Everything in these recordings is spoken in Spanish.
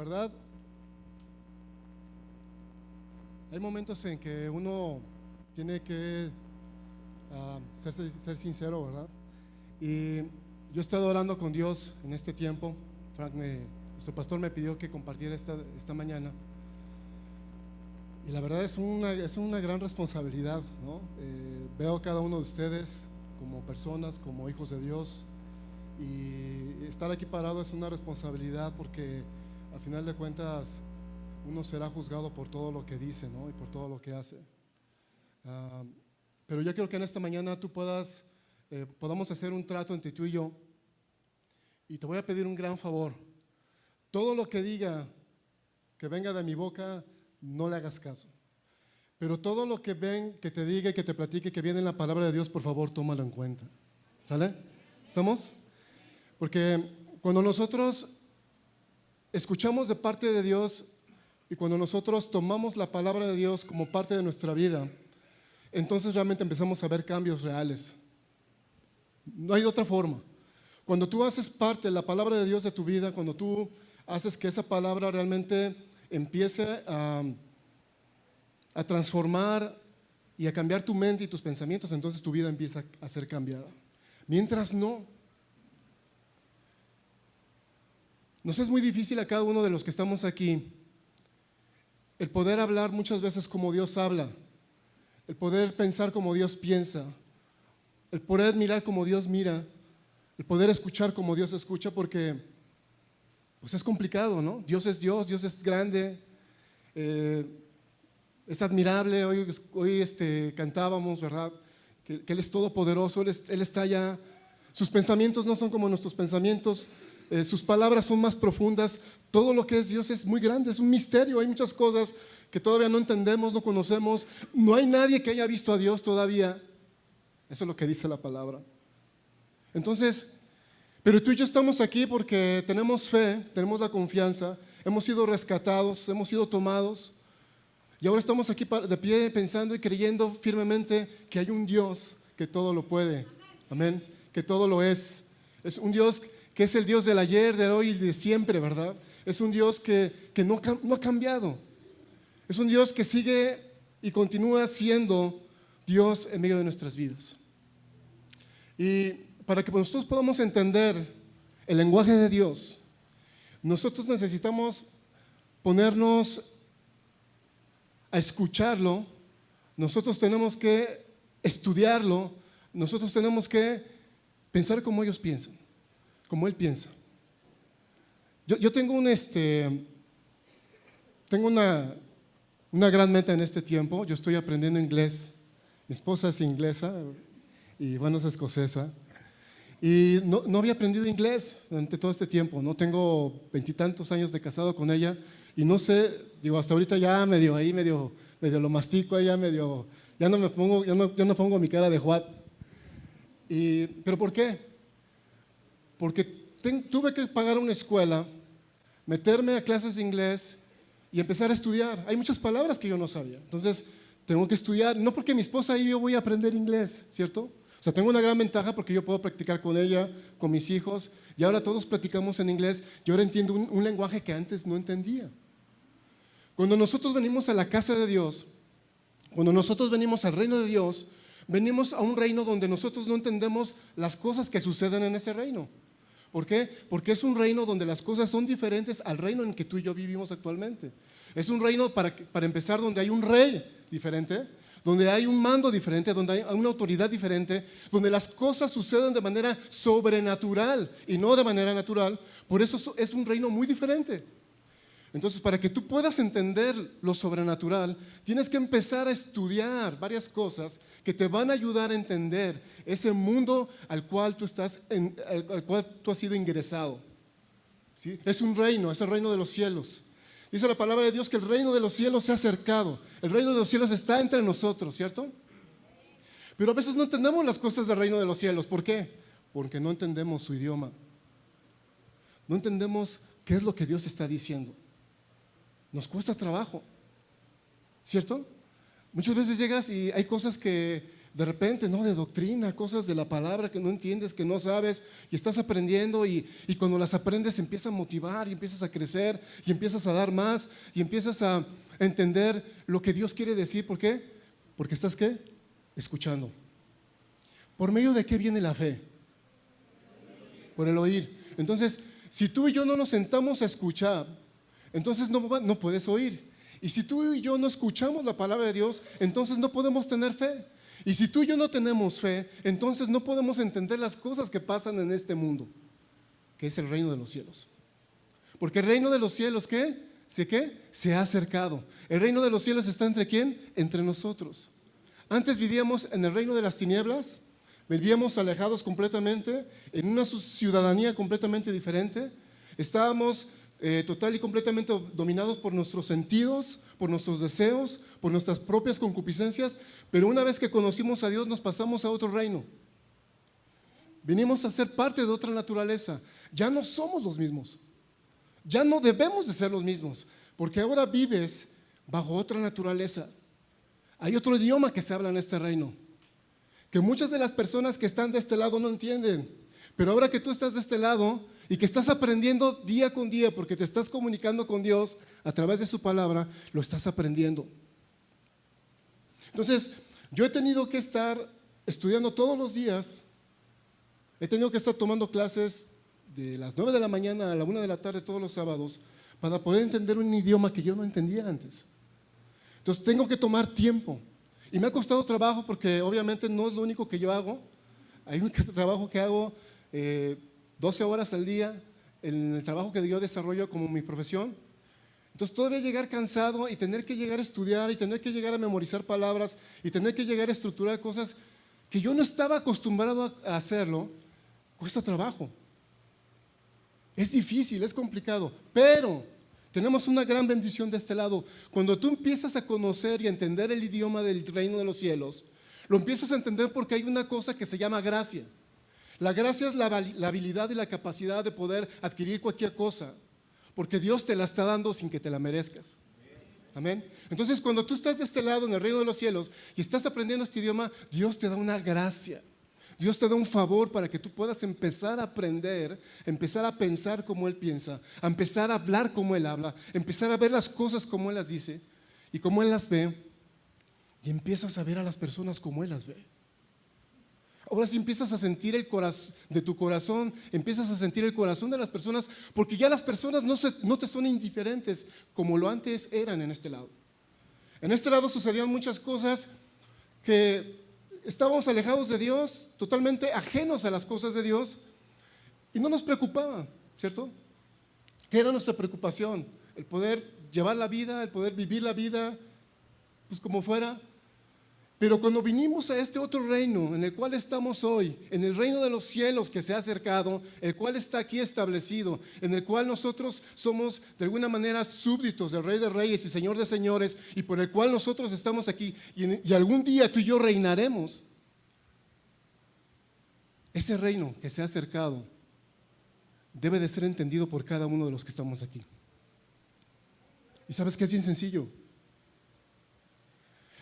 verdad, hay momentos en que uno tiene que ser sincero, ¿verdad? Y yo he estado orando con Dios en este tiempo. Nuestro pastor me pidió que compartiera esta mañana. Y la verdad es una gran responsabilidad, ¿no? Veo a cada uno de ustedes como personas, como hijos de Dios. Y estar aquí parado es una responsabilidad porque al final de cuentas uno será juzgado por todo lo que dice, ¿no? Y por todo lo que hace. Pero yo quiero que en esta mañana tú podamos hacer un trato entre tú y yo. Y te voy a pedir un gran favor. Todo lo que diga, que venga de mi boca, no le hagas caso. Pero todo lo que te diga y que te platique, que viene en la palabra de Dios, por favor, tómalo en cuenta. ¿Sale? ¿Estamos? Porque cuando nosotros escuchamos de parte de Dios y cuando nosotros tomamos la palabra de Dios como parte de nuestra vida, entonces realmente empezamos a ver cambios reales. No hay de otra forma. Cuando tú haces parte de la palabra de Dios de tu vida, cuando tú haces que esa palabra realmente empiece a transformar y a cambiar tu mente y tus pensamientos, entonces tu vida empieza a ser cambiada. Mientras no, nos es muy difícil a cada uno de los que estamos aquí el poder hablar muchas veces como Dios habla, el poder pensar como Dios piensa, el poder mirar como Dios mira, el poder escuchar como Dios escucha, porque pues es complicado, ¿no? Dios es Dios, Dios es grande, es admirable. Hoy cantábamos, ¿verdad? Que Él es todopoderoso, Él está allá. Sus pensamientos no son como nuestros pensamientos, sus palabras son más profundas. Todo lo que es Dios es muy grande, es un misterio. Hay muchas cosas que todavía no entendemos, no conocemos. No hay nadie que haya visto a Dios todavía. Eso es lo que dice la palabra. Entonces, pero tú y yo estamos aquí porque tenemos fe, tenemos la confianza, hemos sido rescatados, hemos sido tomados. Y ahora estamos aquí de pie pensando y creyendo firmemente que hay un Dios que todo lo puede. Amén. Que todo lo es. Es un Dios que es el Dios del ayer, del hoy y de siempre, ¿verdad? Es un Dios que no ha cambiado. Es un Dios que sigue y continúa siendo Dios en medio de nuestras vidas. Y para que nosotros podamos entender el lenguaje de Dios, nosotros necesitamos ponernos a escucharlo, nosotros tenemos que estudiarlo, nosotros tenemos que pensar como ellos piensan, como Él piensa. Yo tengo una gran meta en este tiempo. Yo estoy aprendiendo inglés. Mi esposa es inglesa y bueno, es escocesa. Y no había aprendido inglés durante todo este tiempo. No tengo 20 y tantos años de casado con ella y no sé, hasta ahorita ya medio lo mastico, ya no pongo mi cara de Juat. ¿Pero por qué? Porque tuve que pagar una escuela, meterme a clases de inglés y empezar a estudiar. Hay muchas palabras que yo no sabía, entonces tengo que estudiar. No porque mi esposa y yo voy a aprender inglés, ¿cierto? O sea, tengo una gran ventaja porque yo puedo practicar con ella, con mis hijos, y ahora todos practicamos en inglés. Y ahora entiendo un lenguaje que antes no entendía. Cuando nosotros venimos a la casa de Dios, cuando nosotros venimos al reino de Dios, venimos a un reino donde nosotros no entendemos las cosas que suceden en ese reino. ¿Por qué? Porque es un reino donde las cosas son diferentes al reino en que tú y yo vivimos actualmente. Es un reino, para empezar, donde hay un rey diferente, donde hay un mando diferente, donde hay una autoridad diferente, donde las cosas suceden de manera sobrenatural y no de manera natural. Por eso es un reino muy diferente. Entonces, para que tú puedas entender lo sobrenatural, tienes que empezar a estudiar varias cosas que te van a ayudar a entender ese mundo al cual tú has sido ingresado. ¿Sí? Es un reino, es el reino de los cielos. Dice la palabra de Dios que el reino de los cielos se ha acercado. El reino de los cielos está entre nosotros, ¿cierto? Pero a veces no entendemos las cosas del reino de los cielos. ¿Por qué? Porque no entendemos su idioma. No entendemos qué es lo que Dios está diciendo. Nos cuesta trabajo, ¿cierto? Muchas veces llegas y hay cosas que de repente, ¿no? De doctrina, cosas de la palabra que no entiendes, que no sabes, y estás aprendiendo y cuando las aprendes empiezas a motivar y empiezas a crecer y empiezas a dar más y empiezas a entender lo que Dios quiere decir. ¿Por qué? Porque estás, ¿qué? Escuchando. ¿Por medio de qué viene la fe? Por el oír. Entonces, si tú y yo no nos sentamos a escuchar, entonces no puedes oír. Y si tú y yo no escuchamos la palabra de Dios, entonces no podemos tener fe. Y si tú y yo no tenemos fe, entonces no podemos entender las cosas que pasan en este mundo, que es el reino de los cielos. Porque el reino de los cielos, ¿qué? Se ha acercado. El reino de los cielos está ¿entre quién? Entre nosotros. Antes vivíamos en el reino de las tinieblas, vivíamos alejados completamente, en una ciudadanía completamente diferente. Estábamos total y completamente dominados por nuestros sentidos, por nuestros deseos, por nuestras propias concupiscencias, pero una vez que conocimos a Dios nos pasamos a otro reino. Venimos a ser parte de otra naturaleza. Ya no somos los mismos, ya no debemos de ser los mismos, porque ahora vives bajo otra naturaleza. Hay otro idioma que se habla en este reino, que muchas de las personas que están de este lado no entienden, pero ahora que tú estás de este lado y que estás aprendiendo día con día, porque te estás comunicando con Dios a través de su palabra, lo estás aprendiendo. Entonces, yo he tenido que estar estudiando todos los días, he tenido que estar tomando clases de las 9 de la mañana a la 1 de la tarde todos los sábados, para poder entender un idioma que yo no entendía antes. Entonces tengo que tomar tiempo, y me ha costado trabajo porque obviamente no es lo único que yo hago. Hay un trabajo que hago 12 horas al día en el trabajo que yo desarrollo como mi profesión. Entonces todavía llegar cansado y tener que llegar a estudiar y tener que llegar a memorizar palabras y tener que llegar a estructurar cosas que yo no estaba acostumbrado a hacerlo, cuesta trabajo. Es difícil, es complicado, pero tenemos una gran bendición de este lado. Cuando tú empiezas a conocer y a entender el idioma del reino de los cielos, lo empiezas a entender porque hay una cosa que se llama gracia. La gracia es la habilidad y la capacidad de poder adquirir cualquier cosa, porque Dios te la está dando sin que te la merezcas. Amén. Entonces, cuando tú estás de este lado en el reino de los cielos y estás aprendiendo este idioma, Dios te da una gracia. Dios te da un favor para que tú puedas empezar a aprender, empezar a pensar como Él piensa, a empezar a hablar como Él habla, empezar a ver las cosas como Él las dice y como Él las ve, y empiezas a ver a las personas como Él las ve. Ahora sí empiezas a sentir el corazón de tu corazón, empiezas a sentir el corazón de las personas, porque ya las personas no te son indiferentes como lo antes eran en este lado. En este lado sucedían muchas cosas que estábamos alejados de Dios, totalmente ajenos a las cosas de Dios, y no nos preocupaba, ¿cierto? ¿Qué era nuestra preocupación? El poder llevar la vida, el poder vivir la vida, pues como fuera. Pero cuando vinimos a este otro reino en el cual estamos hoy, en el reino de los cielos que se ha acercado, el cual está aquí establecido, en el cual nosotros somos de alguna manera súbditos del Rey de Reyes y Señor de Señores, y por el cual nosotros estamos aquí, y algún día tú y yo reinaremos. Ese reino que se ha acercado debe de ser entendido por cada uno de los que estamos aquí. Y sabes que es bien sencillo.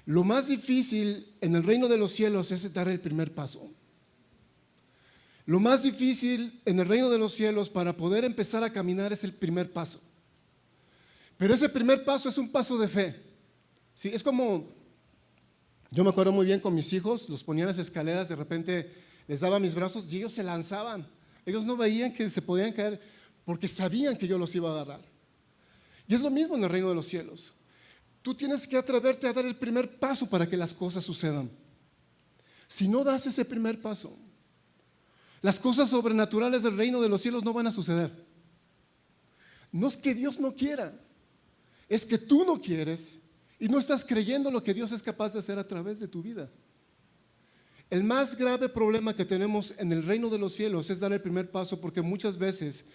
Lo más difícil en el reino de los cielos es dar el primer paso. Lo más difícil en el reino de los cielos para poder empezar a caminar es el primer paso. Pero ese primer paso es un paso de fe. ¿Sí? Es como, yo me acuerdo muy bien con mis hijos, los ponía en las escaleras, de repente les daba mis brazos y ellos se lanzaban. Ellos no veían que se podían caer porque sabían que yo los iba a agarrar. Y es lo mismo en el reino de los cielos. Tú tienes que atreverte a dar el primer paso para que las cosas sucedan. Si no das ese primer paso, las cosas sobrenaturales del reino de los cielos no van a suceder. No es que Dios no quiera, es que tú no quieres y no estás creyendo lo que Dios es capaz de hacer a través de tu vida. El más grave problema que tenemos en el reino de los cielos es dar el primer paso, porque muchas veces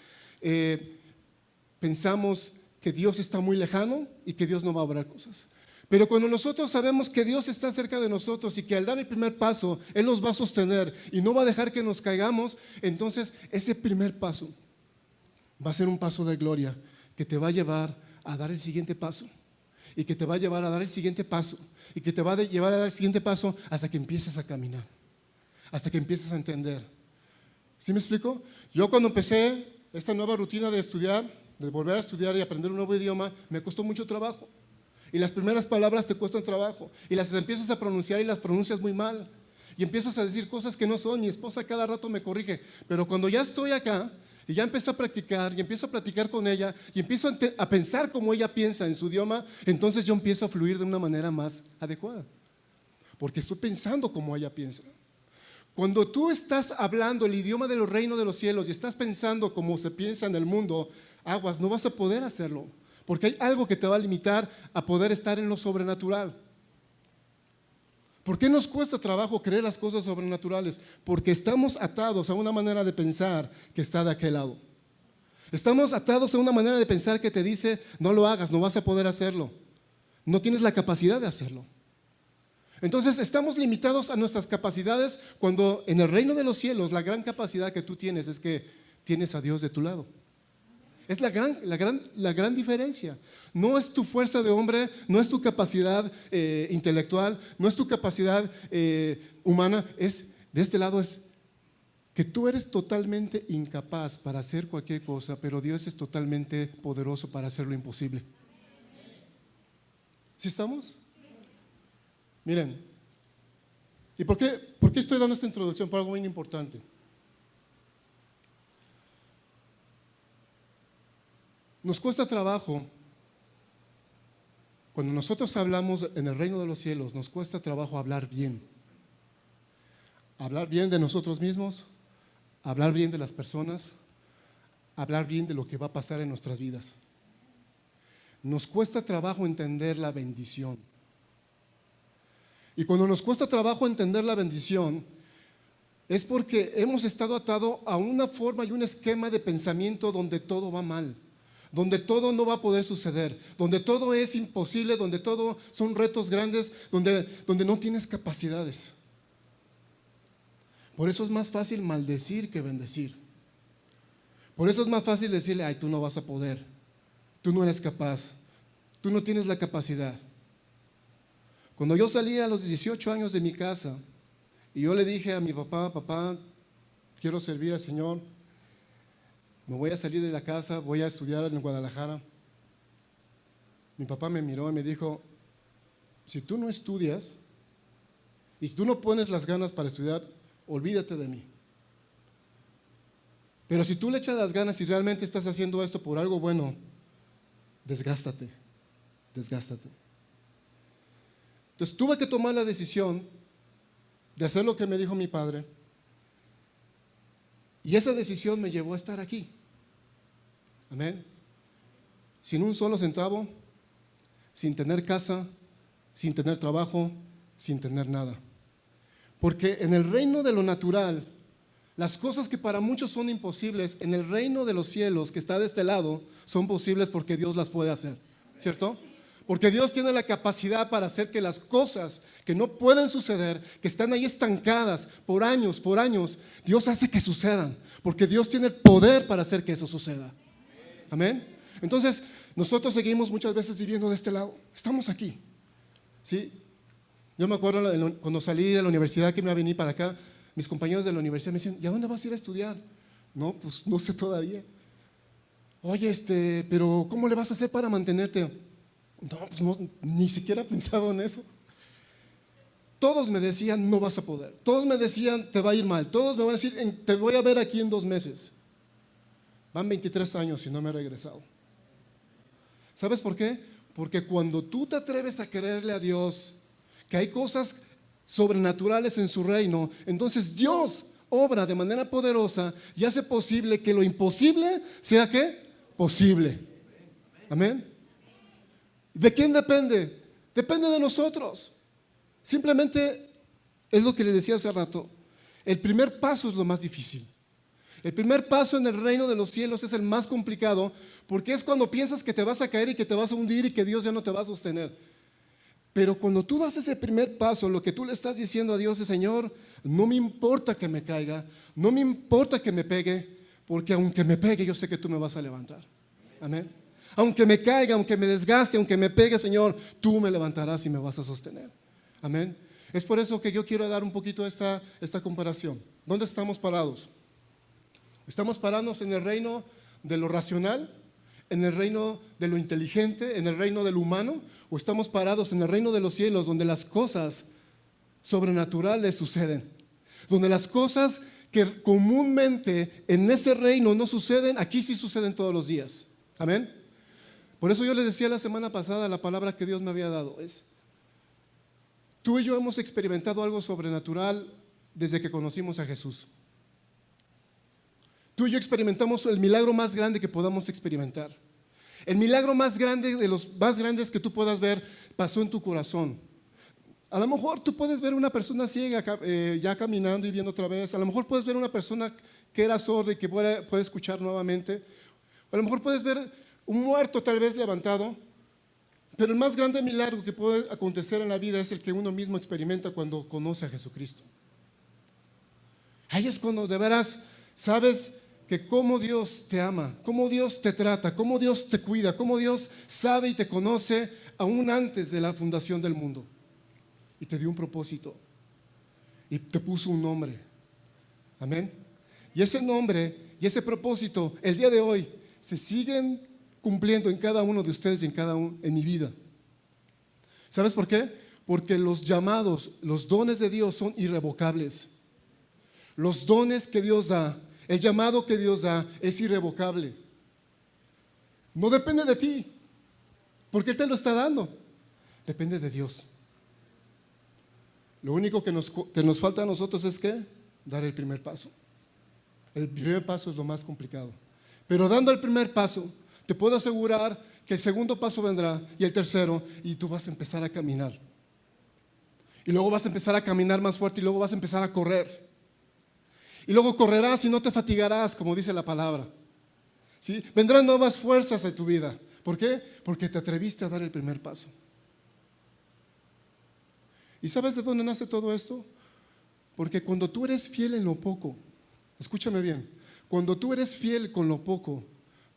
pensamos que Dios está muy lejano y que Dios no va a obrar cosas. Pero cuando nosotros sabemos que Dios está cerca de nosotros y que al dar el primer paso Él nos va a sostener y no va a dejar que nos caigamos, entonces ese primer paso va a ser un paso de gloria que te va a llevar a dar el siguiente paso. y que te va a llevar a dar el siguiente paso y que te va a llevar a dar el siguiente paso hasta que empieces a caminar, hasta que empieces a entender. ¿Sí me explico? Yo cuando empecé esta nueva rutina de estudiar, de volver a estudiar y aprender un nuevo idioma, me costó mucho trabajo. Y las primeras palabras te cuestan trabajo y las empiezas a pronunciar y las pronuncias muy mal y empiezas a decir cosas que no son. Mi esposa cada rato me corrige, pero cuando ya estoy acá y ya empiezo a practicar y empiezo a platicar con ella y empiezo a pensar como ella piensa en su idioma, entonces yo empiezo a fluir de una manera más adecuada, porque estoy pensando como ella piensa. Cuando tú estás hablando el idioma del reino de los cielos y estás pensando como se piensa en el mundo, aguas, no vas a poder hacerlo, porque hay algo que te va a limitar a poder estar en lo sobrenatural. ¿Por qué nos cuesta trabajo creer las cosas sobrenaturales? Porque estamos atados a una manera de pensar que está de aquel lado. Estamos atados a una manera de pensar que te dice, no lo hagas, no vas a poder hacerlo. No tienes la capacidad de hacerlo. Entonces estamos limitados a nuestras capacidades cuando en el reino de los cielos la gran capacidad que tú tienes es que tienes a Dios de tu lado. Es la gran diferencia. No es tu fuerza de hombre, no es tu capacidad intelectual, no es tu capacidad humana. De este lado es que tú eres totalmente incapaz para hacer cualquier cosa, pero Dios es totalmente poderoso para hacer lo imposible. ¿Sí estamos? Miren, ¿y por qué estoy dando esta introducción? Por algo muy importante. Nos cuesta trabajo, cuando nosotros hablamos en el reino de los cielos, nos cuesta trabajo hablar bien. Hablar bien de nosotros mismos, hablar bien de las personas, hablar bien de lo que va a pasar en nuestras vidas. Nos cuesta trabajo entender la bendición. Y cuando nos cuesta trabajo entender la bendición, es porque hemos estado atados a una forma y un esquema de pensamiento donde todo va mal, donde todo no va a poder suceder, donde todo es imposible, donde todo son retos grandes, donde no tienes capacidades. Por eso es más fácil maldecir que bendecir. Por eso es más fácil decirle, ay, tú no vas a poder, tú no eres capaz, tú no tienes la capacidad. Cuando yo salí a los 18 años de mi casa y yo le dije a mi papá, papá, quiero servir al Señor, me voy a salir de la casa, voy a estudiar en Guadalajara. Mi papá me miró y me dijo, si tú no estudias y si tú no pones las ganas para estudiar, olvídate de mí. Pero si tú le echas las ganas y realmente estás haciendo esto por algo bueno, desgástate. Entonces tuve que tomar la decisión de hacer lo que me dijo mi padre, y esa decisión me llevó a estar aquí. Amén. Sin un solo centavo, sin tener casa, sin tener trabajo, sin tener nada. Porque en el reino de lo natural, las cosas que para muchos son imposibles, en el reino de los cielos que está de este lado, son posibles porque Dios las puede hacer, ¿cierto? Porque Dios tiene la capacidad para hacer que las cosas que no pueden suceder, que están ahí estancadas por años, Dios hace que sucedan, porque Dios tiene el poder para hacer que eso suceda. Amén. Entonces, nosotros seguimos muchas veces viviendo de este lado. Estamos aquí, ¿sí? Yo me acuerdo cuando salí de la universidad que me iba a venir para acá, mis compañeros de la universidad me decían, ¿y a dónde vas a ir a estudiar? No, pues no sé todavía. Oye, pero ¿cómo le vas a hacer para mantenerte? No, pues no, ni siquiera he pensado en eso. Todos me decían, no vas a poder. Todos me decían, te va a ir mal. Todos me van a decir, te voy a ver aquí en 2 meses. Van 23 años y no me he regresado. ¿Sabes por qué? Porque cuando tú te atreves a creerle a Dios que hay cosas sobrenaturales en su reino, entonces Dios obra de manera poderosa y hace posible que lo imposible sea ¿qué? Posible. Amén. ¿De quién depende? Depende de nosotros. Simplemente es lo que le decía hace rato. El primer paso es lo más difícil. El primer paso en el reino de los cielos es el más complicado, porque es cuando piensas que te vas a caer y que te vas a hundir y que Dios ya no te va a sostener. Pero cuando tú das ese primer paso, lo que tú le estás diciendo a Dios es, Señor, no me importa que me caiga, no me importa que me pegue, porque aunque me pegue yo sé que tú me vas a levantar. Amén. Aunque me caiga, aunque me desgaste, aunque me pegue, Señor, tú me levantarás y me vas a sostener. Amén. Es por eso que yo quiero dar un poquito esta comparación. ¿Dónde estamos parados? ¿Estamos parados en el reino de lo racional? ¿En el reino de lo inteligente? ¿En el reino de lo humano? ¿O estamos parados en el reino de los cielos, donde las cosas sobrenaturales suceden? Donde las cosas que comúnmente en ese reino no suceden, aquí sí suceden todos los días. Amén. Por eso yo les decía la semana pasada, la palabra que Dios me había dado es: tú y yo hemos experimentado algo sobrenatural desde que conocimos a Jesús. Tú y yo experimentamos el milagro más grande que podamos experimentar. El milagro más grande, de los más grandes que tú puedas ver, pasó en tu corazón. A lo mejor tú puedes ver una persona ciega ya caminando y viendo otra vez. A lo mejor puedes ver una persona que era sorda y que puede escuchar nuevamente. A lo mejor puedes ver un muerto tal vez levantado. Pero el más grande milagro que puede acontecer en la vida es el que uno mismo experimenta cuando conoce a Jesucristo. Ahí es cuando de veras sabes que cómo Dios te ama, cómo Dios te trata, cómo Dios te cuida, cómo Dios sabe y te conoce aún antes de la fundación del mundo. Y te dio un propósito y te puso un nombre. Amén. Y ese nombre y ese propósito el día de hoy se siguen cumpliendo en cada uno de ustedes y en mi vida. ¿Sabes por qué? Porque los llamados, los dones de Dios son irrevocables. Los dones que Dios da, el llamado que Dios da es irrevocable. No depende de ti, porque Él te lo está dando. Depende de Dios. Lo único que nos falta a nosotros es ¿qué? Dar el primer paso. El primer paso es lo más complicado. Pero dando el primer paso, te puedo asegurar que el segundo paso vendrá y el tercero, y tú vas a empezar a caminar. Y luego vas a empezar a caminar más fuerte y luego vas a empezar a correr. Y luego correrás y no te fatigarás, como dice la palabra. ¿Sí? Vendrán nuevas fuerzas a tu vida. ¿Por qué? Porque te atreviste a dar el primer paso. ¿Y sabes de dónde nace todo esto? Porque cuando tú eres fiel en lo poco, escúchame bien, cuando tú eres fiel con lo poco,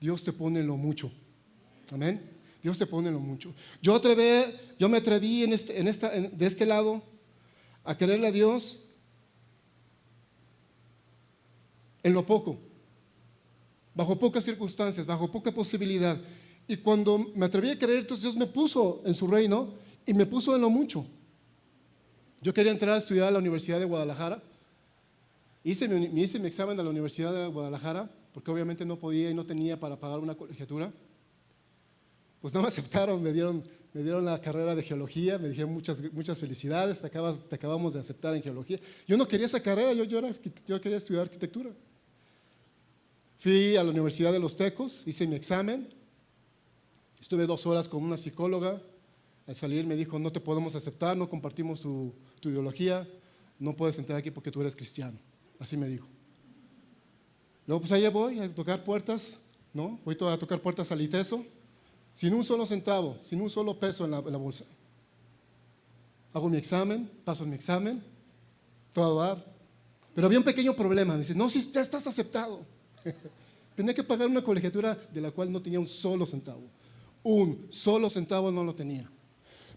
Dios te pone en lo mucho. Amén. Dios te pone en lo mucho. Yo me atreví de este lado a quererle a Dios en lo poco, bajo pocas circunstancias, bajo poca posibilidad. Y cuando me atreví a creer, entonces Dios me puso en su reino y me puso en lo mucho. Yo quería entrar a estudiar a la Universidad de Guadalajara. Hice mi examen de la Universidad de Guadalajara, porque obviamente no podía y no tenía para pagar una colegiatura. Pues no me aceptaron, me dieron la carrera de geología, me dijeron muchas felicidades, te acabamos de aceptar en geología. Yo no quería esa carrera, yo quería estudiar arquitectura. Fui a la Universidad de Los Tecos, hice mi examen, estuve 2 horas con una psicóloga. Al salir me dijo: no te podemos aceptar, no compartimos tu ideología, no puedes entrar aquí porque tú eres cristiano. Así me dijo. Luego pues allá voy a tocar puertas, ¿no? Voy a tocar puertas al ITESO, sin un solo centavo, sin un solo peso en la bolsa. Hago mi examen, paso mi examen, todo a dar. Pero había un pequeño problema. Me dice: no, si ya estás aceptado. Tenía que pagar una colegiatura de la cual no tenía un solo centavo. Un solo centavo no lo tenía.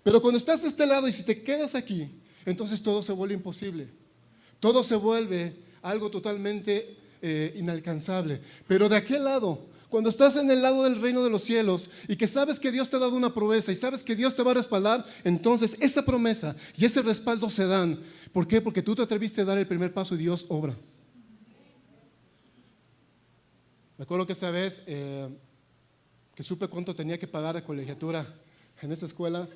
Pero cuando estás de este lado y si te quedas aquí, entonces todo se vuelve imposible. Todo se vuelve algo totalmente inalcanzable. Pero de aquel lado, cuando estás en el lado del reino de los cielos y que sabes que Dios te ha dado una promesa y sabes que Dios te va a respaldar, entonces esa promesa y ese respaldo se dan. ¿Por qué? Porque tú te atreviste a dar el primer paso y Dios obra. Me acuerdo que esa vez que supe cuánto tenía que pagar de colegiatura en esa escuela.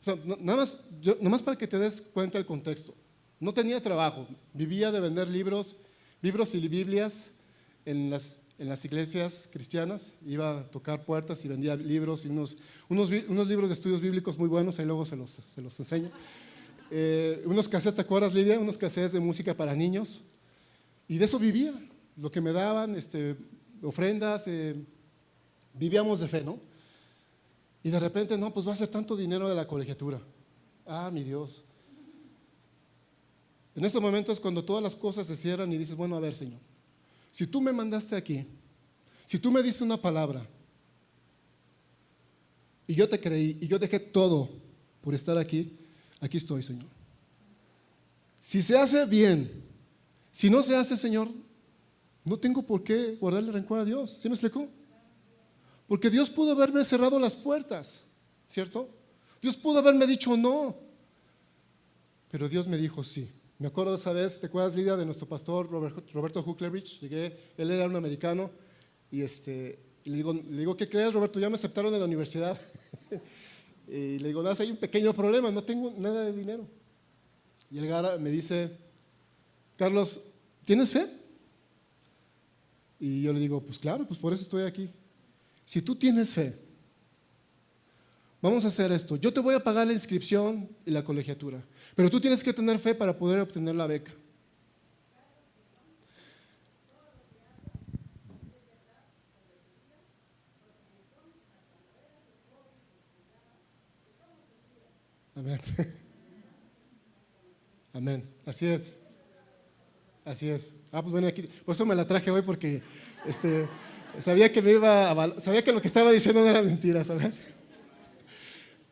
O sea, nada más para que te des cuenta del contexto. No tenía trabajo, vivía de vender libros y Biblias en las iglesias cristianas. Iba a tocar puertas y vendía libros y unos libros de estudios bíblicos muy buenos, ahí luego se los enseño. Unos cassettes, ¿te acuerdas, Lidia? Unos cassettes de música para niños. Y de eso vivía, lo que me daban, ofrendas, vivíamos de fe, ¿no? Y de repente, no, pues va a ser tanto dinero de la colegiatura. Ah, mi Dios. En ese momento es cuando todas las cosas se cierran y dices: bueno, a ver, Señor, si tú me mandaste aquí, si tú me diste una palabra, y yo te creí, y yo dejé todo por estar aquí, aquí estoy, Señor. Si se hace bien, si no se hace, Señor, no tengo por qué guardarle rencor a Dios. ¿Sí me explicó? Porque Dios pudo haberme cerrado las puertas, ¿cierto? Dios pudo haberme dicho no, pero Dios me dijo sí. Me acuerdo de esa vez, ¿te acuerdas, Lidia, de nuestro pastor Roberto Huckleberich? Llegué, él era un americano y le digo, ¿qué crees, Roberto? Ya me aceptaron en la universidad. Y le digo, nada, hay un pequeño problema, no tengo nada de dinero. Y él me dice, Carlos, ¿tienes fe? Y yo le digo, pues claro, pues por eso estoy aquí. Si tú tienes fe, vamos a hacer esto. Yo te voy a pagar la inscripción y la colegiatura, pero tú tienes que tener fe para poder obtener la beca. Amén. Amén. Así es. Así es. Pues bueno, aquí, por eso me la traje hoy porque sabía que sabía que lo que estaba diciendo no era mentira, ¿sabes?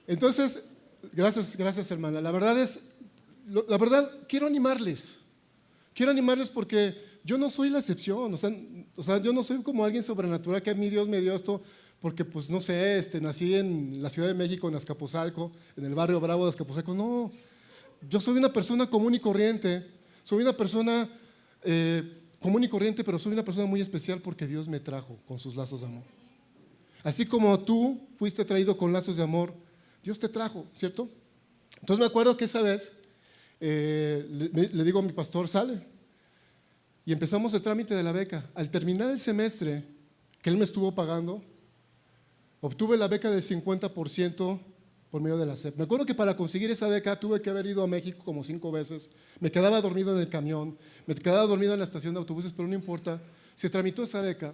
Entonces, gracias hermana. La verdad, quiero animarles. Quiero animarles porque yo no soy la excepción. O sea, yo no soy como alguien sobrenatural que a mí Dios me dio esto porque, pues, no sé, nací en la Ciudad de México, en Azcapotzalco, en el barrio Bravo de Azcapotzalco. No, yo soy una persona común y corriente. Soy una persona común y corriente, pero soy una persona muy especial porque Dios me trajo con sus lazos de amor. Así como tú fuiste traído con lazos de amor, Dios te trajo, ¿cierto? Entonces me acuerdo que esa vez le digo a mi pastor, sale. Y empezamos el trámite de la beca. Al terminar el semestre que él me estuvo pagando, obtuve la beca del 50% por medio de la SEP. Me acuerdo que para conseguir esa beca tuve que haber ido a México como 5 veces. Me quedaba dormido en el camión, me quedaba dormido en la estación de autobuses, pero no importa. Se tramitó esa beca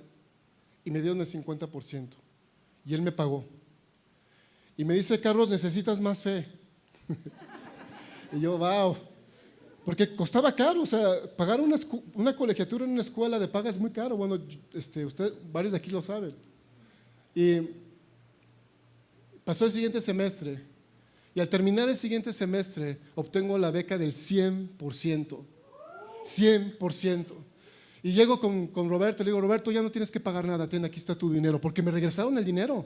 y me dieron el 50%. Y él me pagó. Y me dice, Carlos, necesitas más fe. Y yo, wow. Porque costaba caro, o sea, pagar una colegiatura en una escuela de paga es muy caro. Bueno, varios de aquí lo saben. Y pasó el siguiente semestre. Y al terminar el siguiente semestre, obtengo la beca del 100%. 100%. Y llego con Roberto, le digo, Roberto, ya no tienes que pagar nada, aquí está tu dinero. Porque me regresaron el dinero.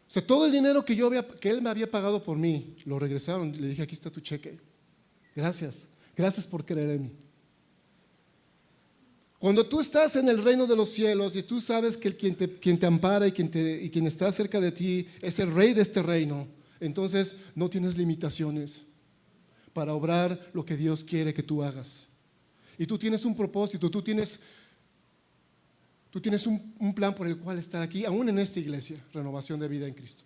O sea, todo el dinero que él me había pagado por mí, lo regresaron. Le dije, aquí está tu cheque. Gracias. Gracias por creer en mí. Cuando tú estás en el reino de los cielos y tú sabes que quien te ampara y quien está cerca de ti es el rey de este reino, entonces no tienes limitaciones para obrar lo que Dios quiere que tú hagas. Y tú tienes un propósito, tú tienes un plan por el cual estar aquí, aún en esta iglesia, Renovación de Vida en Cristo.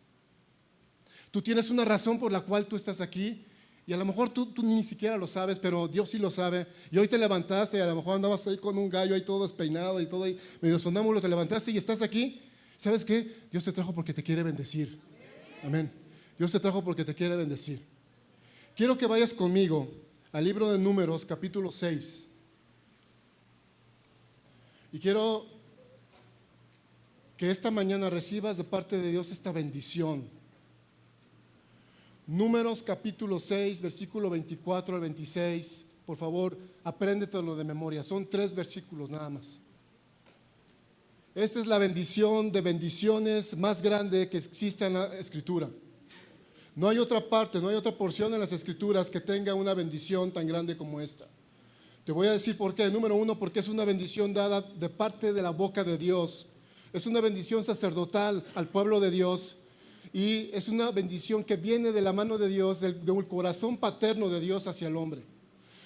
Tú tienes una razón por la cual tú estás aquí y a lo mejor tú ni siquiera lo sabes, pero Dios sí lo sabe. Y hoy te levantaste y a lo mejor andabas ahí con un gallo ahí todo despeinado y todo ahí medio sonámbulo, te levantaste y estás aquí. ¿Sabes qué? Dios te trajo porque te quiere bendecir. Amén. Dios te trajo porque te quiere bendecir. Quiero que vayas conmigo al libro de Números, capítulo 6. Y quiero que esta mañana recibas de parte de Dios esta bendición. Números capítulo 6, versículo 24 al 26. Por favor, apréndetelo de memoria. Son 3 versículos nada más. Esta es la bendición de bendiciones más grande que existe en la Escritura. No hay otra parte, no hay otra porción en las Escrituras que tenga una bendición tan grande como esta. Te voy a decir por qué. Número 1, porque es una bendición dada de parte de la boca de Dios. Es una bendición sacerdotal al pueblo de Dios y es una bendición que viene de la mano de Dios, de un corazón paterno de Dios hacia el hombre.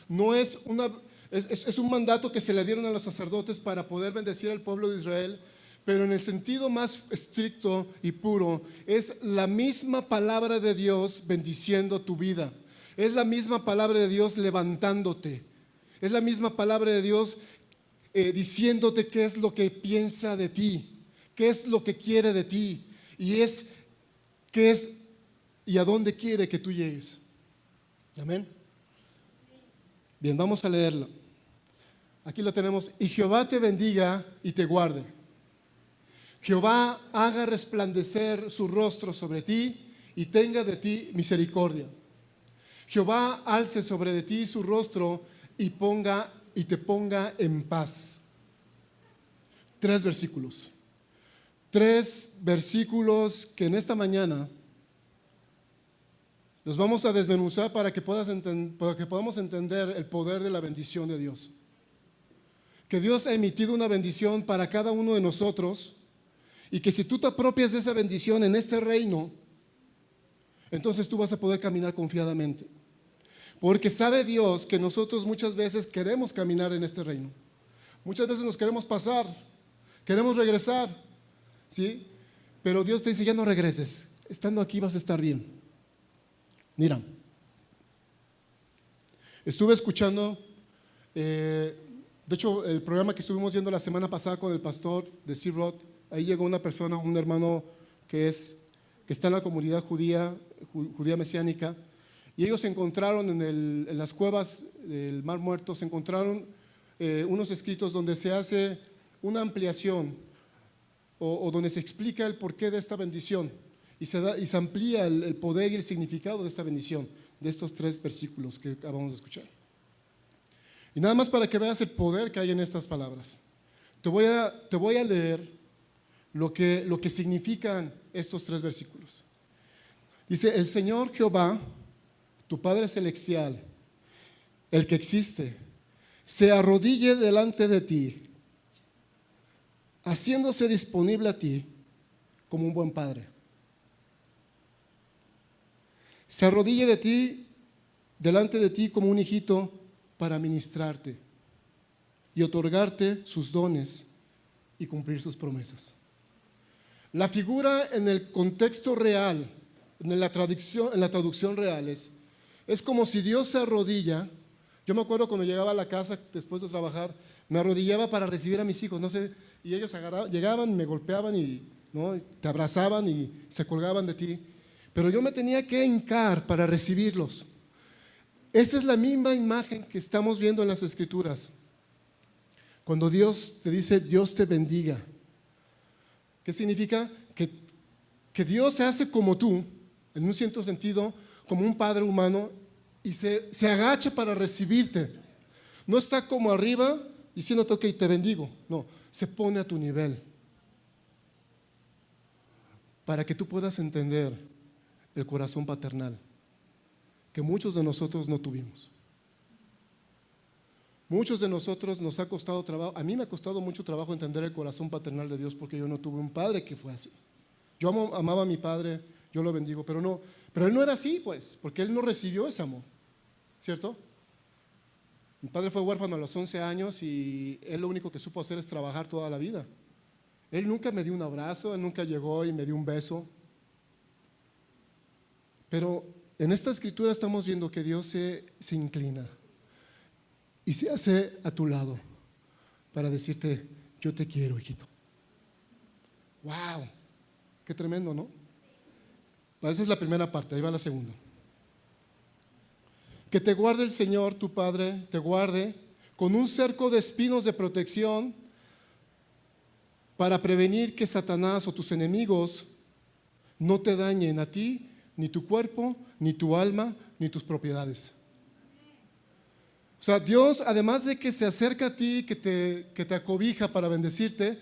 No es un mandato que se le dieron a los sacerdotes para poder bendecir al pueblo de Israel, pero en el sentido más estricto y puro, es la misma palabra de Dios bendiciendo tu vida. Es la misma palabra de Dios levantándote. Es la misma palabra de Dios diciéndote qué es lo que piensa de ti, qué es lo que quiere de ti qué es y a dónde quiere que tú llegues. Amén. Bien, vamos a leerlo. Aquí lo tenemos. Y Jehová te bendiga y te guarde. Jehová haga resplandecer su rostro sobre ti y tenga de ti misericordia. Jehová alce sobre de ti su rostro y te ponga en paz. 3 versículos. 3 versículos que en esta mañana los vamos a desmenuzar para que podamos entender el poder de la bendición de Dios. Que Dios ha emitido una bendición para cada uno de nosotros y que si tú te apropias de esa bendición en este reino, entonces tú vas a poder caminar confiadamente. Porque sabe Dios que nosotros muchas veces queremos caminar en este reino. Muchas veces nos queremos pasar, queremos regresar, ¿sí? Pero Dios te dice, ya no regreses, estando aquí vas a estar bien. Mira, estuve escuchando, de hecho, el programa que estuvimos viendo la semana pasada con el pastor de C-Rod, ahí llegó una persona, un hermano que está en la comunidad judía mesiánica, y ellos encontraron en las cuevas del Mar Muerto, se encontraron unos escritos donde se hace una ampliación o donde se explica el porqué de esta bendición y se amplía el poder y el significado de esta bendición, de estos 3 versículos que acabamos de escuchar. Y nada más para que veas el poder que hay en estas palabras, te voy a leer lo que significan estos 3 versículos. Dice: el Señor Jehová, tu Padre Celestial, el que existe, se arrodille delante de ti, haciéndose disponible a ti como un buen padre. Se arrodille delante de ti como un hijito para ministrarte y otorgarte sus dones y cumplir sus promesas. La figura en el contexto real, en la traducción real es como si Dios se arrodilla. Yo me acuerdo cuando llegaba a la casa después de trabajar, me arrodillaba para recibir a mis hijos, no sé, y ellos llegaban, me golpeaban y te abrazaban y se colgaban de ti, pero yo me tenía que hincar para recibirlos. Esta es la misma imagen que estamos viendo en las Escrituras. Cuando Dios te dice, Dios te bendiga, ¿qué significa? Que Dios se hace como tú, en un cierto sentido, como un padre humano, y se agacha para recibirte. No está como arriba diciéndote, ok, te bendigo. No, se pone a tu nivel para que tú puedas entender el corazón paternal que muchos de nosotros no tuvimos. Muchos de nosotros nos ha costado trabajo, a mí me ha costado mucho trabajo entender el corazón paternal de Dios porque yo no tuve un padre que fue así. Yo amaba a mi padre, yo lo bendigo, pero él no era así, pues, porque él no recibió ese amor, ¿cierto? Mi padre fue huérfano a los 11 años y él lo único que supo hacer es trabajar toda la vida. Él nunca me dio un abrazo, él nunca llegó y me dio un beso. Pero en esta escritura estamos viendo que Dios se inclina y se hace a tu lado para decirte, yo te quiero, hijito. ¡Wow! Qué tremendo, ¿no? Esa es la primera parte, ahí va la segunda. Que te guarde el Señor, tu Padre, te guarde con un cerco de espinos de protección para prevenir que Satanás o tus enemigos no te dañen a ti, ni tu cuerpo, ni tu alma, ni tus propiedades. O sea, Dios, además de que se acerca a ti, que te acobija para bendecirte,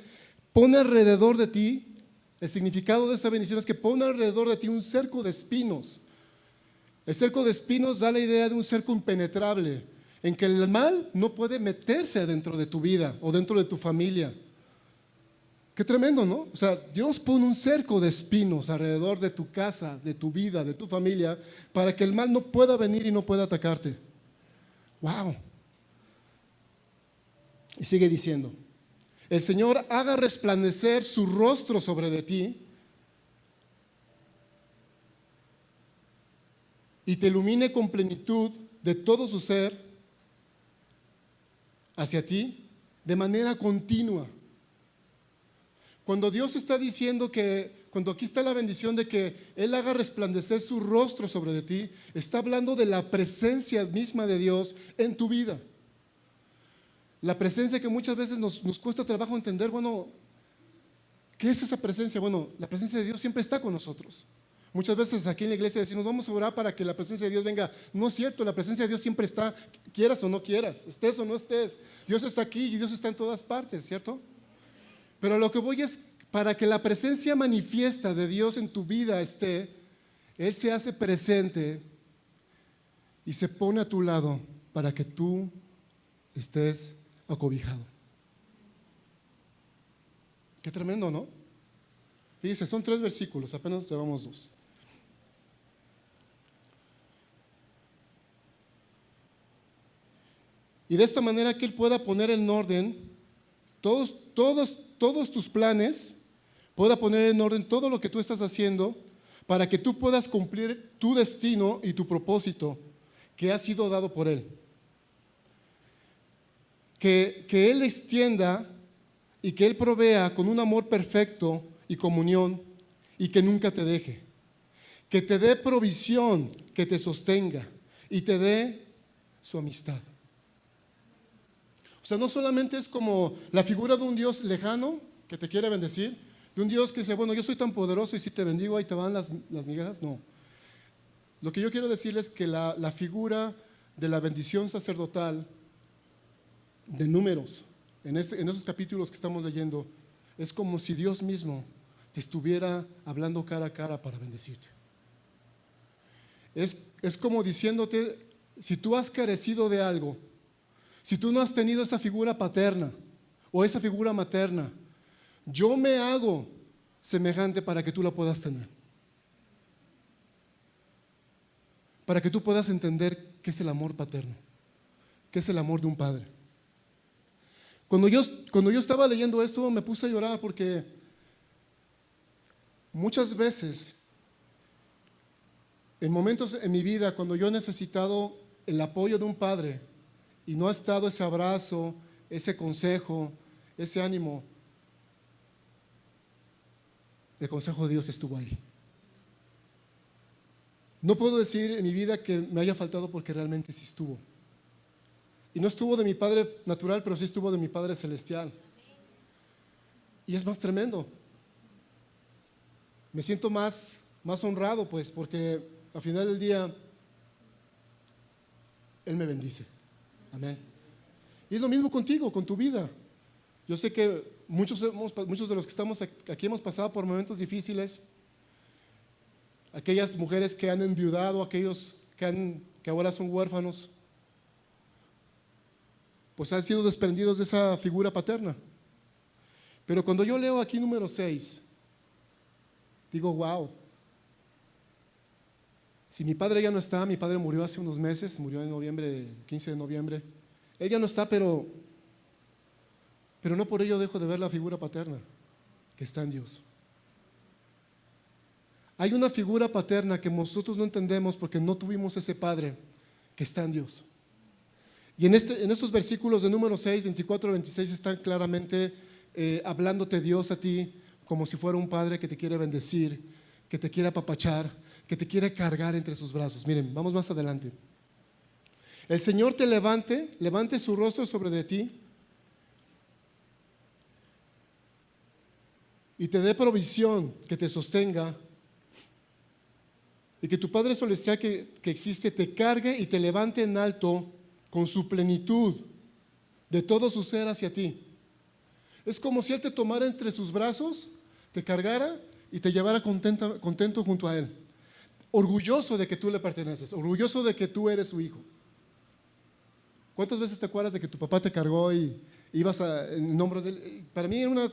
pone alrededor de ti, el significado de esta bendición es que pone alrededor de ti un cerco de espinos. El cerco de espinos da la idea de un cerco impenetrable, en que el mal no puede meterse dentro de tu vida o dentro de tu familia. Qué tremendo, ¿no? O sea, Dios pone un cerco de espinos alrededor de tu casa, de tu vida, de tu familia, para que el mal no pueda venir y no pueda atacarte. ¡Wow! Y sigue diciendo, el Señor haga resplandecer su rostro sobre de ti y te ilumine con plenitud de todo su ser hacia ti de manera continua. Cuando Dios está diciendo cuando aquí está la bendición de que Él haga resplandecer su rostro sobre de ti, está hablando de la presencia misma de Dios en tu vida. La presencia que muchas veces nos cuesta trabajo entender, bueno, ¿Qué es esa presencia? Bueno, la presencia de Dios siempre está con nosotros. Muchas veces aquí en la iglesia decimos, vamos a orar para que la presencia de Dios venga. No es cierto, la presencia de Dios siempre está, quieras o no quieras, estés o no estés. Dios está aquí y Dios está en todas partes, ¿cierto? Pero a lo que voy es, para que la presencia manifiesta de Dios en tu vida esté, Él se hace presente y se pone a tu lado para que tú estés acobijado. Qué tremendo, ¿no? Fíjese, son 3 versículos, apenas llevamos 2. Y de esta manera que Él pueda poner en orden todos tus planes, pueda poner en orden todo lo que tú estás haciendo para que tú puedas cumplir tu destino y tu propósito que ha sido dado por Él. Que Él extienda y que Él provea con un amor perfecto y comunión y que nunca te deje. Que te dé provisión, que te sostenga y te dé su amistad. O sea, no solamente es como la figura de un Dios lejano que te quiere bendecir, de un Dios que dice, bueno, yo soy tan poderoso y si te bendigo ahí te van las migajas. No. Lo que yo quiero decirles es que la figura de la bendición sacerdotal de Números, en esos capítulos que estamos leyendo, es como si Dios mismo te estuviera hablando cara a cara para bendecirte. Es como diciéndote, si tú has carecido de algo, si tú no has tenido esa figura paterna o esa figura materna, yo me hago semejante para que tú la puedas tener. Para que tú puedas entender qué es el amor paterno, qué es el amor de un padre. Cuando yo estaba leyendo esto me puse a llorar porque muchas veces, en momentos en mi vida, cuando yo he necesitado el apoyo de un padre y no ha estado ese abrazo, ese consejo, ese ánimo, el consejo de Dios estuvo ahí. No puedo decir en mi vida que me haya faltado porque realmente sí estuvo. Y no estuvo de mi Padre natural, pero sí estuvo de mi Padre celestial. Y es más tremendo. Me siento más honrado, pues, porque al final del día Él me bendice. Amén. Y es lo mismo contigo, con tu vida. Yo sé que muchos de los que estamos aquí hemos pasado por momentos difíciles. Aquellas mujeres que han enviudado, aquellos que ahora son huérfanos, pues han sido desprendidos de esa figura paterna. Pero cuando yo leo aquí número 6, digo, wow, si mi padre ya no está, mi padre murió hace unos meses, murió en noviembre, el 15 de noviembre, él ya no está, pero no por ello dejo de ver la figura paterna que está en Dios. Hay una figura paterna que nosotros no entendemos porque no tuvimos ese padre que está en Dios. Y en estos versículos de número 6, 24 26 están claramente hablándote Dios a ti como si fuera un padre que te quiere bendecir, que te quiere apapachar, que te quiere cargar entre sus brazos. Miren, vamos más adelante. El Señor te levante su rostro sobre de ti y te dé provisión, que te sostenga, y que tu Padre Celestial que existe te cargue y te levante en alto con su plenitud de todo su ser hacia ti. Es como si Él te tomara entre sus brazos, te cargara y te llevara contento junto a Él, orgulloso de que tú le perteneces, orgulloso de que tú eres su hijo. ¿Cuántas veces te acuerdas de que tu papá te cargó y ibas en hombros de Él? Para mí era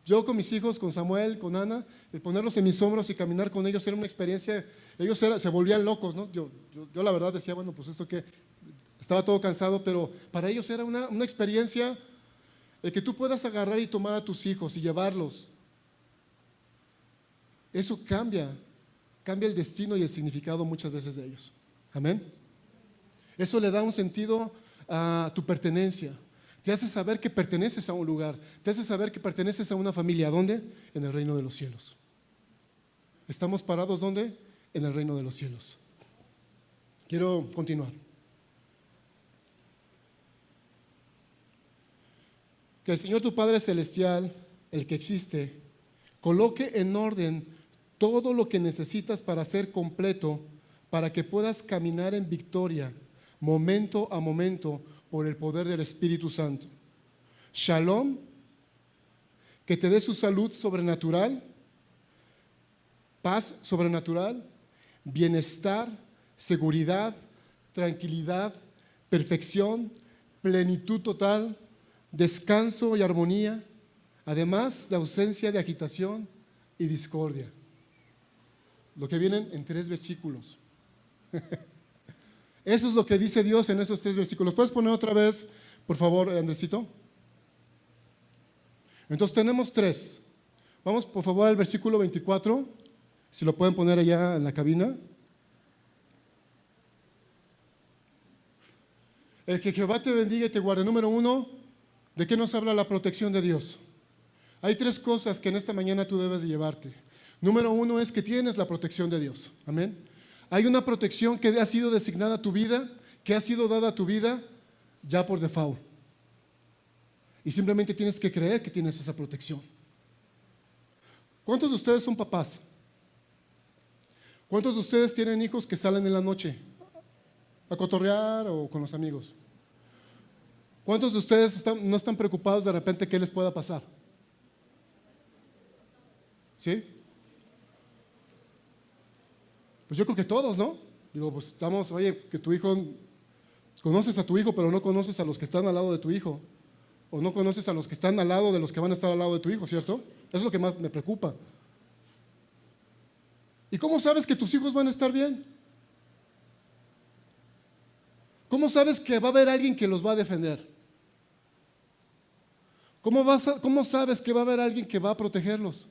yo con mis hijos, con Samuel, con Ana, el ponerlos en mis hombros y caminar con ellos era una experiencia. Ellos se volvían locos, ¿no? Yo la verdad decía, bueno, pues esto que estaba todo cansado, pero para ellos era una experiencia el que tú puedas agarrar y tomar a tus hijos y llevarlos. Eso cambia el destino y el significado muchas veces de ellos. Amén. Eso le da un sentido a tu pertenencia. Te hace saber que perteneces a un lugar, te hace saber que perteneces a una familia. ¿Dónde? En el reino de los cielos. ¿Estamos parados dónde? En el reino de los cielos. Quiero continuar. Que el Señor tu Padre Celestial, el que existe, coloque en orden todo lo que necesitas para ser completo, para que puedas caminar en victoria, momento a momento, por el poder del Espíritu Santo. Shalom, que te dé su salud sobrenatural, paz sobrenatural, bienestar, seguridad, tranquilidad, perfección, plenitud total, descanso y armonía, además de ausencia de agitación y discordia. Lo que vienen en 3 versículos. Eso es lo que dice Dios en esos 3 versículos. ¿Puedes poner otra vez, por favor, Andresito? Entonces tenemos 3. Vamos por favor al versículo 24, si lo pueden poner allá en la cabina. El que Jehová te bendiga y te guarde. Número 1, ¿de qué nos habla la protección de Dios? Hay 3 cosas que en esta mañana tú debes de llevarte. Número 1 es que tienes la protección de Dios. Amén. Hay una protección que ha sido designada a tu vida, que ha sido dada a tu vida ya por default. Y simplemente tienes que creer que tienes esa protección. ¿Cuántos de ustedes son papás? ¿Cuántos de ustedes tienen hijos que salen en la noche a cotorrear o con los amigos? ¿Cuántos de ustedes no están preocupados de repente qué les pueda pasar? ¿Sí? Pues yo creo que todos, ¿no? Digo, pues estamos, oye, que tu hijo, conoces a tu hijo, pero no conoces a los que están al lado de tu hijo. O no conoces a los que están al lado de los que van a estar al lado de tu hijo, ¿cierto? Eso es lo que más me preocupa. ¿Y cómo sabes que tus hijos van a estar bien? ¿Cómo sabes que va a haber alguien que los va a defender? ¿Cómo sabes que va a haber alguien que va a protegerlos?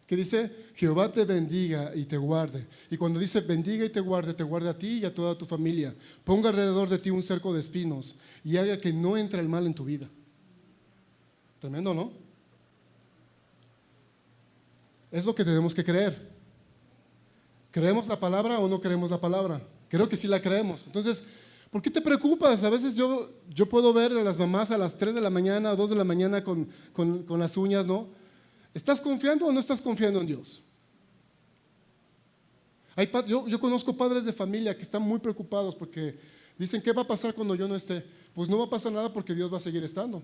Que dice, Jehová te bendiga y te guarde. Y cuando dice bendiga y te guarde a ti y a toda tu familia. Ponga alrededor de ti un cerco de espinos y haga que no entre el mal en tu vida. Tremendo, ¿no? Es lo que tenemos que creer. ¿Creemos la palabra o no creemos la palabra? Creo que sí la creemos. Entonces, ¿por qué te preocupas? A veces yo puedo ver a las mamás a las 3 de la mañana, 2 de la mañana con las uñas, ¿no? ¿Estás confiando o no estás confiando en Dios? Yo conozco padres de familia que están muy preocupados porque dicen, ¿qué va a pasar cuando yo no esté? Pues no va a pasar nada porque Dios va a seguir estando.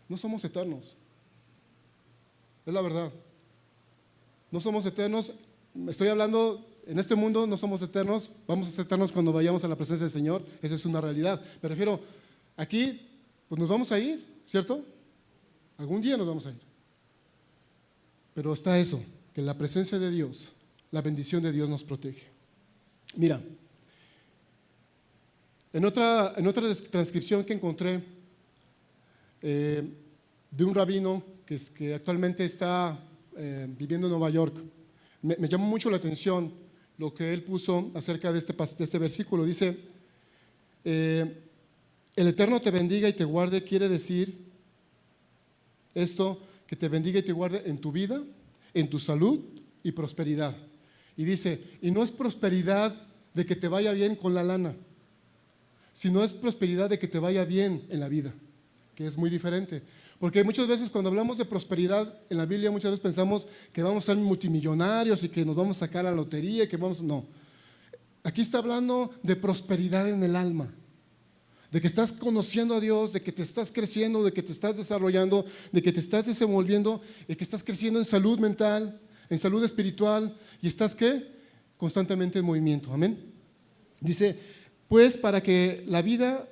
No somos eternos. Es la verdad. No somos eternos. Estoy hablando, en este mundo no somos eternos. Vamos a ser eternos cuando vayamos a la presencia del Señor. Esa es una realidad. Me refiero, aquí, pues nos vamos a ir, ¿cierto? Algún día nos vamos a ir. Pero está eso, que la presencia de Dios, la bendición de Dios nos protege. Mira, en otra transcripción que encontré de un rabino que actualmente está viviendo en Nueva York, me llamó mucho la atención lo que él puso acerca de este versículo. Dice, el Eterno te bendiga y te guarde, quiere decir esto, que te bendiga y te guarde en tu vida, en tu salud y prosperidad. Y dice, y no es prosperidad de que te vaya bien con la lana, sino es prosperidad de que te vaya bien en la vida, que es muy diferente. Porque muchas veces cuando hablamos de prosperidad en la Biblia, muchas veces pensamos que vamos a ser multimillonarios y que nos vamos a sacar a la lotería, no. Aquí está hablando de prosperidad en el alma. De que estás conociendo a Dios, de que te estás creciendo, de que te estás desarrollando, de que te estás desenvolviendo, de que estás creciendo en salud mental, en salud espiritual y estás ¿qué? Constantemente en movimiento. Amén. Dice, pues para que la vida,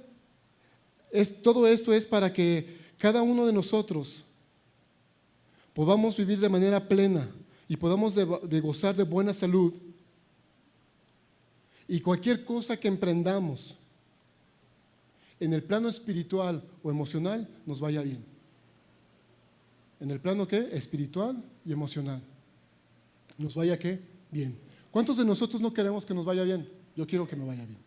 todo esto es para que cada uno de nosotros podamos vivir de manera plena y podamos de gozar de buena salud y cualquier cosa que emprendamos en el plano espiritual o emocional nos vaya bien. ¿En el plano qué? Espiritual y emocional. ¿Nos vaya qué? Bien. ¿Cuántos de nosotros no queremos que nos vaya bien? Yo quiero que me vaya bien.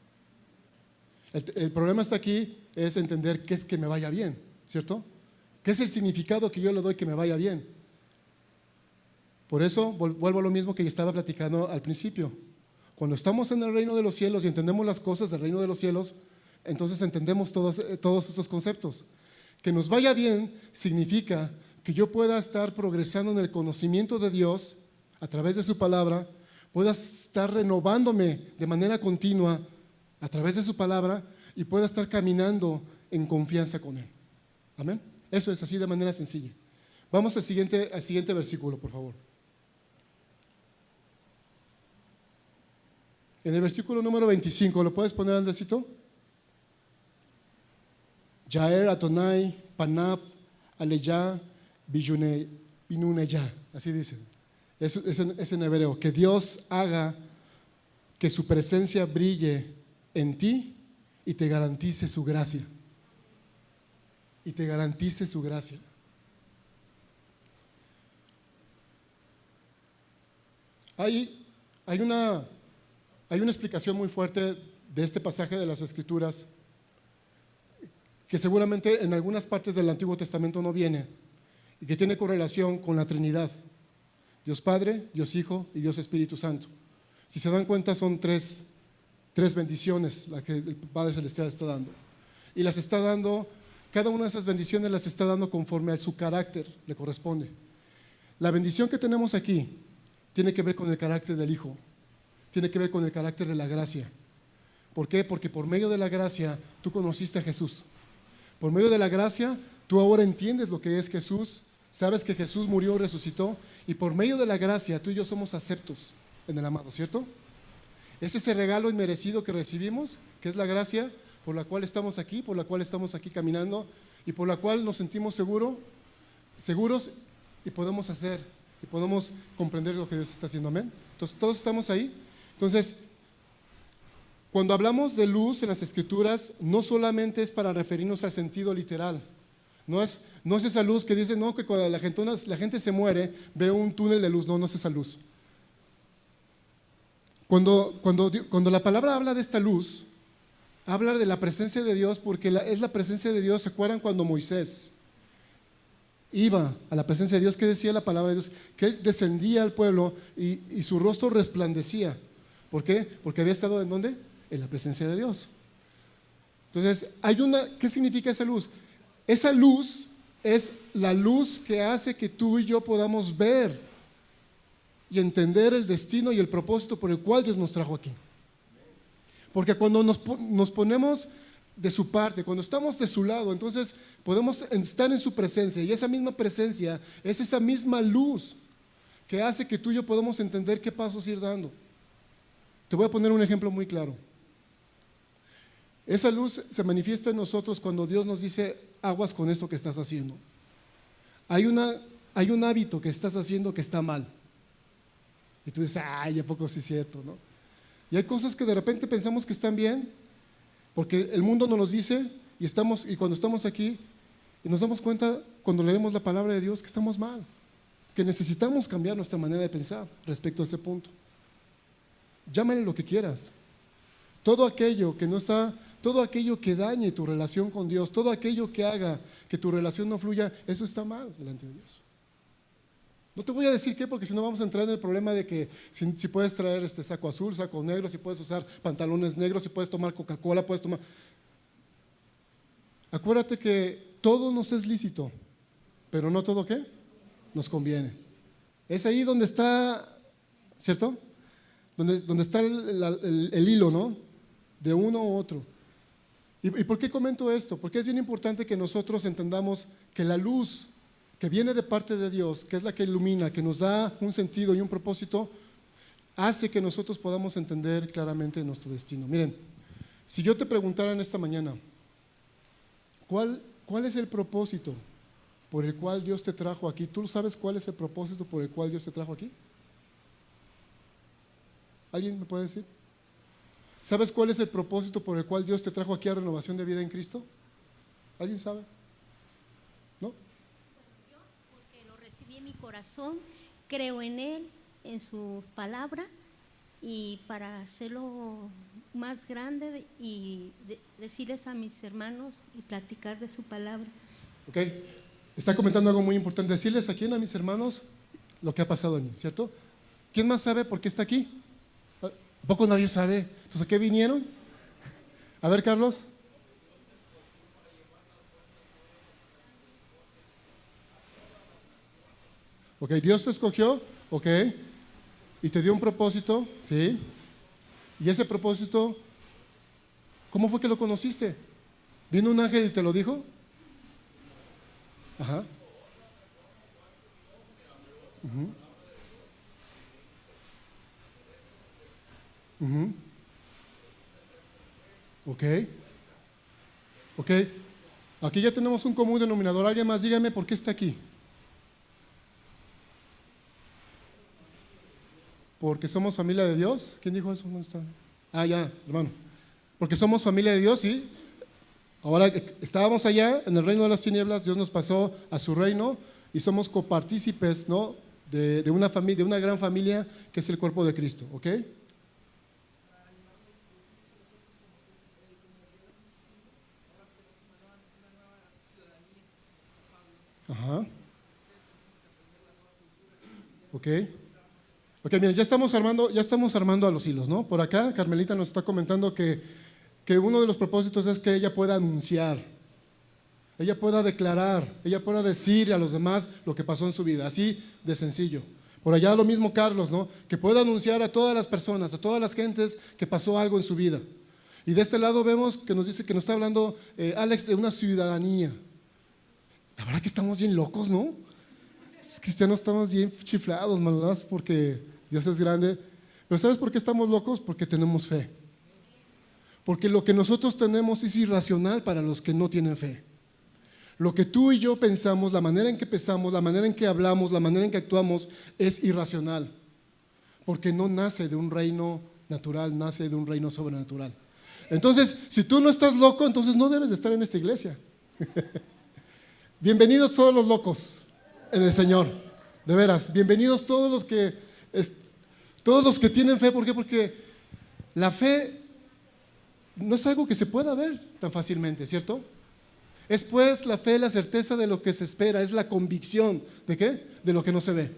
El problema está aquí, es entender qué es que me vaya bien, ¿cierto? ¿Qué es el significado que yo le doy que me vaya bien? Por eso vuelvo a lo mismo que estaba platicando al principio. Cuando estamos en el reino de los cielos y entendemos las cosas del reino de los cielos, entonces entendemos todos estos conceptos. Que nos vaya bien significa que yo pueda estar progresando en el conocimiento de Dios a través de su palabra, pueda estar renovándome de manera continua a través de su palabra y pueda estar caminando en confianza con Él. Amén. Eso es así de manera sencilla. Vamos al siguiente versículo, por favor. En el versículo número 25, ¿lo puedes poner, Andresito? Yaer Atonai Panav Aleya Binuneya. Así dice. Es en hebreo. Que Dios haga que su presencia brille en ti y te garantice su gracia. Y te garantice su gracia. Hay una explicación muy fuerte de este pasaje de las Escrituras que seguramente en algunas partes del Antiguo Testamento no viene y que tiene correlación con la Trinidad: Dios Padre, Dios Hijo y Dios Espíritu Santo. Si se dan cuenta, son tres bendiciones las que el Padre Celestial está dando. Y las está dando, cada una de esas bendiciones las está dando conforme a su carácter le corresponde. La bendición que tenemos aquí tiene que ver con el carácter del Hijo, tiene que ver con el carácter de la gracia. ¿Por qué? Porque por medio de la gracia tú conociste a Jesús. Por medio de la gracia tú ahora entiendes lo que es Jesús, sabes que Jesús murió y resucitó, y por medio de la gracia tú y yo somos aceptos en el amado, ¿cierto? Es ese regalo inmerecido que recibimos, que es la gracia por la cual estamos aquí, por la cual estamos aquí caminando y por la cual nos sentimos seguros y podemos hacer y podemos comprender lo que Dios está haciendo. Amén. Entonces todos estamos ahí. Entonces, cuando hablamos de luz en las Escrituras, no solamente es para referirnos al sentido literal. No es esa luz que dice, no, que cuando la gente se muere, ve un túnel de luz. No es esa luz. Cuando la palabra habla de esta luz, habla de la presencia de Dios, porque es la presencia de Dios. ¿Se acuerdan cuando Moisés iba a la presencia de Dios? ¿Qué decía la palabra de Dios? Que él descendía al pueblo y su rostro resplandecía. ¿Por qué? Porque había estado ¿en dónde? En la presencia de Dios. Entonces, ¿qué significa esa luz? Esa luz es la luz que hace que tú y yo podamos ver y entender el destino y el propósito por el cual Dios nos trajo aquí. Porque cuando nos ponemos de su parte, cuando estamos de su lado, entonces podemos estar en su presencia, y esa misma presencia es esa misma luz que hace que tú y yo podamos entender qué pasos ir dando. Te voy a poner un ejemplo muy claro. Esa luz se manifiesta en nosotros cuando Dios nos dice: aguas con esto que estás haciendo. Hay un hábito que estás haciendo que está mal. Y tú dices: ay, ¿a poco sí es cierto? ¿No? Y hay cosas que de repente pensamos que están bien, porque el mundo nos los dice, y cuando estamos aquí, y nos damos cuenta cuando leemos la palabra de Dios que estamos mal, que necesitamos cambiar nuestra manera de pensar respecto a ese punto. Llámale lo que quieras. Todo aquello que dañe tu relación con Dios, todo aquello que haga que tu relación no fluya, eso está mal delante de Dios. No te voy a decir qué, porque si no vamos a entrar en el problema de que si puedes traer saco azul, saco negro, si puedes usar pantalones negros, si puedes tomar Coca-Cola, puedes tomar. Acuérdate que todo nos es lícito, pero no todo ¿qué? Nos conviene. Es ahí donde está, ¿cierto? Donde está el hilo, ¿no? De uno u otro. ¿Y por qué comento esto? Porque es bien importante que nosotros entendamos que la luz que viene de parte de Dios, que es la que ilumina, que nos da un sentido y un propósito, hace que nosotros podamos entender claramente nuestro destino. Miren, si yo te preguntara en esta mañana, ¿cuál es el propósito por el cual Dios te trajo aquí? ¿Tú sabes cuál es el propósito por el cual Dios te trajo aquí? ¿Alguien me puede decir? ¿Sabes cuál es el propósito por el cual Dios te trajo aquí a Renovación de Vida en Cristo? ¿Alguien sabe? ¿No? Yo, porque lo recibí en mi corazón, creo en Él, en su palabra, y para hacerlo más grande y decirles a mis hermanos y platicar de su palabra. Ok, está comentando algo muy importante. Decirles a quién, a mis hermanos, lo que ha pasado en mí, ¿cierto? ¿Quién más sabe por qué está aquí? ¿A poco nadie sabe? Entonces, ¿a qué vinieron? A ver, Carlos. Ok, Dios te escogió, ok, y te dio un propósito, ¿sí? Y ese propósito, ¿cómo fue que lo conociste? ¿Vino un ángel y te lo dijo? Ajá. Ujú. Ok, ok. Aquí ya tenemos un común denominador. Alguien más, dígame por qué está aquí. Porque somos familia de Dios. ¿Quién dijo eso? ¿Dónde está? Ah, ya, hermano. Porque somos familia de Dios, ¿sí? Ahora estábamos allá en el reino de las tinieblas, Dios nos pasó a su reino y somos copartícipes, ¿no? De una familia, de una gran familia que es el cuerpo de Cristo, ¿ok? Ajá. Ok. Ok, miren, ya estamos armando a los hilos, ¿no? Por acá, Carmelita nos está comentando que uno de los propósitos es que ella pueda anunciar, ella pueda declarar, ella pueda decir a los demás lo que pasó en su vida, así de sencillo. Por allá lo mismo Carlos, ¿no? Que pueda anunciar a todas las personas, a todas las gentes que pasó algo en su vida. Y de este lado vemos que nos dice que nos está hablando Alex de una ciudadanía. La verdad que estamos bien locos, ¿no? Los cristianos estamos bien chiflados, manadas, porque Dios es grande. Pero ¿sabes por qué estamos locos? Porque tenemos fe. Porque lo que nosotros tenemos es irracional para los que no tienen fe. Lo que tú y yo pensamos, la manera en que pensamos, la manera en que hablamos, la manera en que actuamos es irracional. Porque no nace de un reino natural, nace de un reino sobrenatural. Entonces, si tú no estás loco, entonces no debes de estar en esta iglesia. Bienvenidos todos los locos en el Señor, de veras. Bienvenidos todos los que tienen fe. ¿Por qué? Porque la fe no es algo que se pueda ver tan fácilmente, ¿cierto? Es pues la fe, la certeza de lo que se espera, es la convicción, ¿de qué? De lo que no se ve.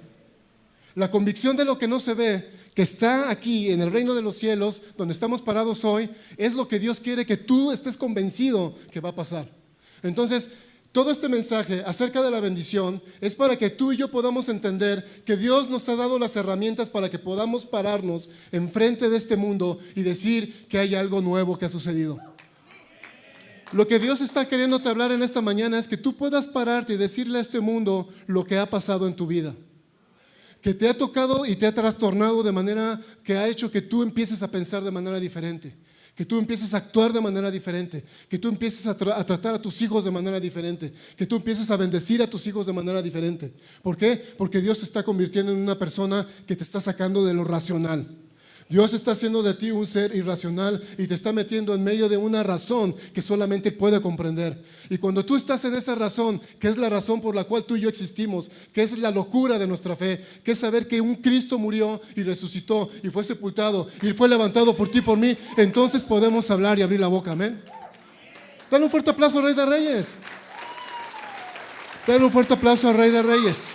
La convicción de lo que no se ve, que está aquí en el reino de los cielos, donde estamos parados hoy, es lo que Dios quiere que tú estés convencido que va a pasar. Entonces, todo este mensaje acerca de la bendición es para que tú y yo podamos entender que Dios nos ha dado las herramientas para que podamos pararnos enfrente de este mundo y decir que hay algo nuevo que ha sucedido. Lo que Dios está queriéndote hablar en esta mañana es que tú puedas pararte y decirle a este mundo lo que ha pasado en tu vida, que te ha tocado y te ha trastornado de manera que ha hecho que tú empieces a pensar de manera diferente, que tú empieces a actuar de manera diferente, que tú empieces a tratar a tus hijos de manera diferente, que tú empieces a bendecir a tus hijos de manera diferente. ¿Por qué? Porque Dios te está convirtiendo en una persona que te está sacando de lo racional. Dios está haciendo de ti un ser irracional y te está metiendo en medio de una razón que solamente puede comprender. Y cuando tú estás en esa razón, que es la razón por la cual tú y yo existimos, que es la locura de nuestra fe, que es saber que un Cristo murió y resucitó y fue sepultado y fue levantado por ti y por mí, entonces podemos hablar y abrir la boca, amén. Dale un fuerte aplauso al Rey de Reyes. Dale un fuerte aplauso al Rey de Reyes.